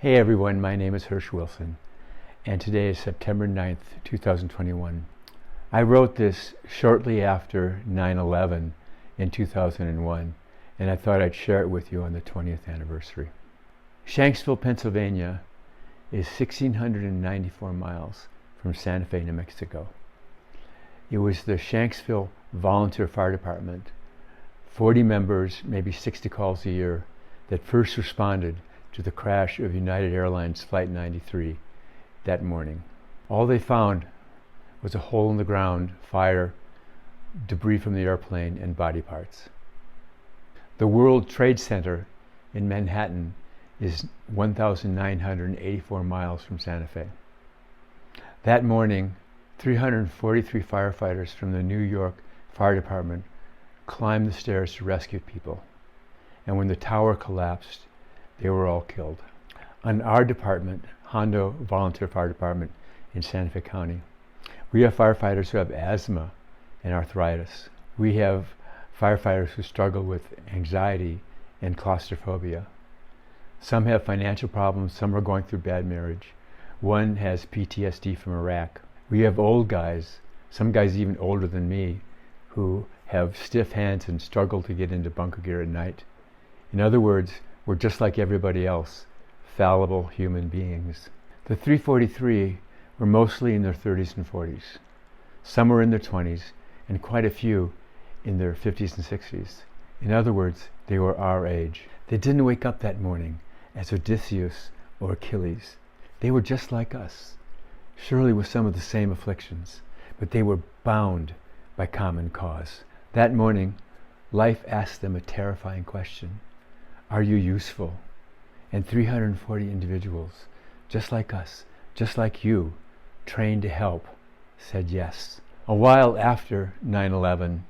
Hey everyone, my name is Hirsch Wilson, and today is September 9th, 2021. I wrote this shortly after 9/11 in 2001, and I thought I'd share it with you on the 20th anniversary. Shanksville, Pennsylvania is 1,694 miles from Santa Fe, New Mexico. It was the Shanksville Volunteer Fire Department, 40 members, maybe 60 calls a year, that first responded to the crash of United Airlines Flight 93 that morning. All they found was a hole in the ground, fire, debris from the airplane, and body parts. The World Trade Center in Manhattan is 1,984 miles from Santa Fe. That morning, 343 firefighters from the New York Fire Department climbed the stairs to rescue people. And when the tower collapsed, they were all killed. On our department, Hondo Volunteer Fire Department in Santa Fe County, we have firefighters who have asthma and arthritis. We have firefighters who struggle with anxiety and claustrophobia. Some have financial problems, some are going through bad marriage. One has PTSD from Iraq. We have old guys, some guys even older than me, who have stiff hands and struggle to get into bunker gear at night. In other words, we're just like everybody else, fallible human beings. The 343 were mostly in their 30s and 40s. Some were in their 20s, and quite a few in their 50s and 60s. In other words, they were our age. They didn't wake up that morning as Odysseus or Achilles. They were just like us, surely with some of the same afflictions, but they were bound by common cause. That morning, life asked them a terrifying question. Are you useful? And 340 individuals, just like us, just like you, trained to help, said yes. A while after 9/11,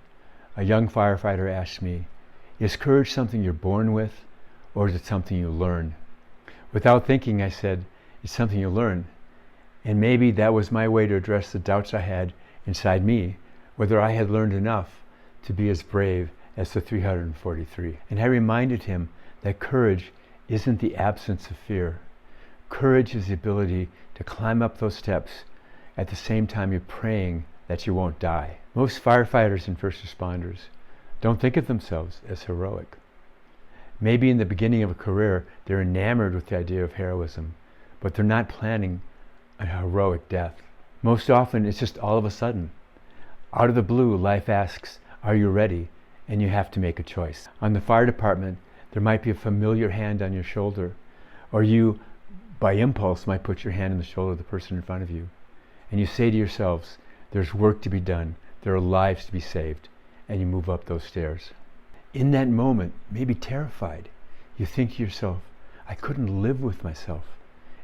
a young firefighter asked me, is courage something you're born with, or is it something you learn? Without thinking, I said, it's something you learn. And maybe that was my way to address the doubts I had inside me, whether I had learned enough to be as brave as the 343. And I reminded him that courage isn't the absence of fear. Courage is the ability to climb up those steps at the same time you're praying that you won't die. Most firefighters and first responders don't think of themselves as heroic. Maybe in the beginning of a career, they're enamored with the idea of heroism, but they're not planning a heroic death. Most often, it's just all of a sudden. Out of the blue, life asks, are you ready? And you have to make a choice. On the fire department, there might be a familiar hand on your shoulder, or you, by impulse, might put your hand on the shoulder of the person in front of you. And you say to yourselves, there's work to be done, there are lives to be saved, and you move up those stairs. In that moment, maybe terrified, you think to yourself, I couldn't live with myself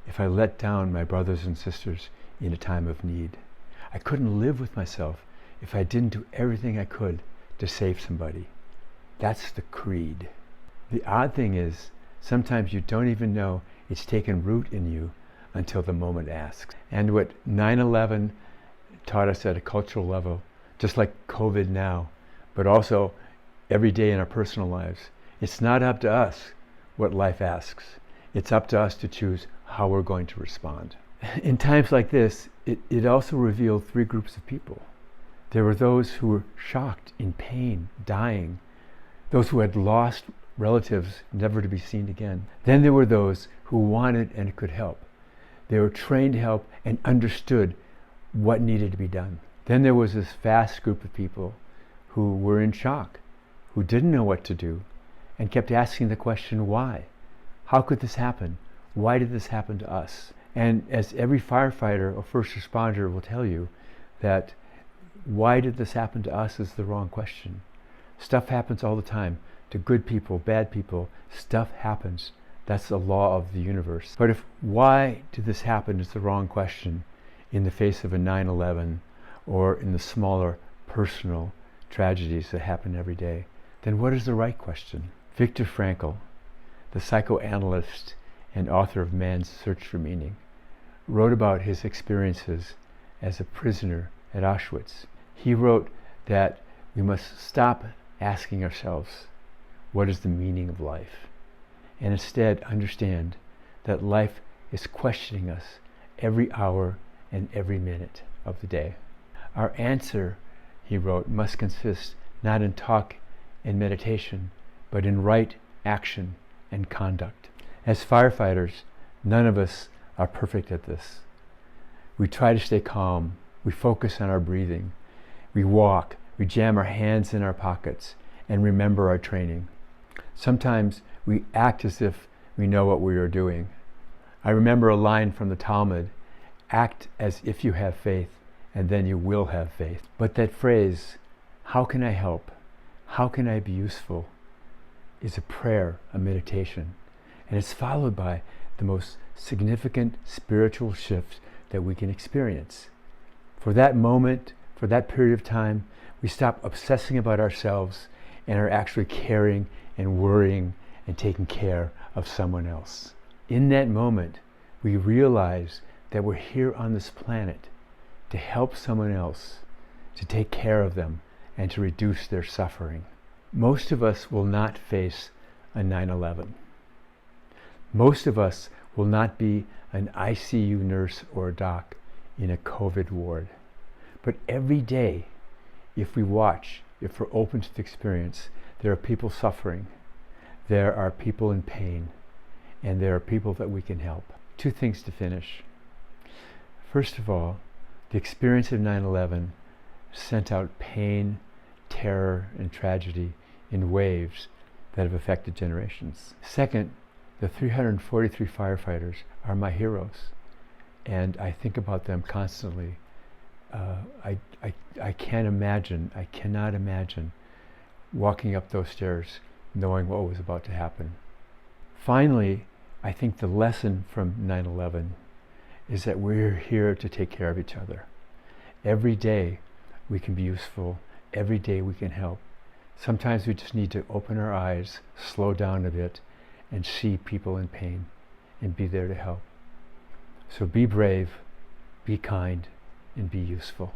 if I let down my brothers and sisters in a time of need. I couldn't live with myself if I didn't do everything I could to save somebody. That's the creed. The odd thing is, sometimes you don't even know it's taken root in you until the moment asks. And what 9/11 taught us at a cultural level, just like COVID now, but also every day in our personal lives, it's not up to us what life asks. It's up to us to choose how we're going to respond. In times like this, it also revealed three groups of people. There were those who were shocked, in pain, dying, those who had lost relatives never to be seen again. Then there were those who wanted and could help. They were trained to help and understood what needed to be done. Then there was this vast group of people who were in shock, who didn't know what to do, and kept asking the question, why? How could this happen? Why did this happen to us? And as every firefighter or first responder will tell you, that why did this happen to us is the wrong question. Stuff happens all the time. To good people, bad people, stuff happens. That's the law of the universe. But if why did this happen is the wrong question in the face of a 9/11 or in the smaller personal tragedies that happen every day, then what is the right question? Viktor Frankl, the psychoanalyst and author of Man's Search for Meaning, wrote about his experiences as a prisoner at Auschwitz. He wrote that we must stop asking ourselves, what is the meaning of life? And instead understand that life is questioning us every hour and every minute of the day. Our answer, he wrote, must consist not in talk and meditation, but in right action and conduct. As firefighters, none of us are perfect at this. We try to stay calm. We focus on our breathing. We walk. We jam our hands in our pockets and remember our training. Sometimes we act as if we know what we are doing. I remember a line from the Talmud, act as if you have faith, and then you will have faith. But that phrase, how can I help? How can I be useful? Is a prayer, a meditation. And it's followed by the most significant spiritual shift that we can experience. For that moment, for that period of time, we stop obsessing about ourselves and are actually caring and worrying and taking care of someone else. In that moment, we realize that we're here on this planet to help someone else, to take care of them, and to reduce their suffering. Most of us will not face a 9/11. Most of us will not be an ICU nurse or a doc in a COVID ward. But every day, if we watch, if we're open to the experience, there are people suffering, there are people in pain, and there are people that we can help. Two things to finish. First of all, the experience of 9/11 sent out pain, terror, and tragedy in waves that have affected generations. Second, the 343 firefighters are my heroes, and I think about them constantly. I can't imagine, I cannot imagine walking up those stairs knowing what was about to happen. Finally, I think the lesson from 9/11 is that we're here to take care of each other. Every day we can be useful, every day we can help. Sometimes we just need to open our eyes, slow down a bit, and see people in pain and be there to help. So be brave, be kind, and be useful.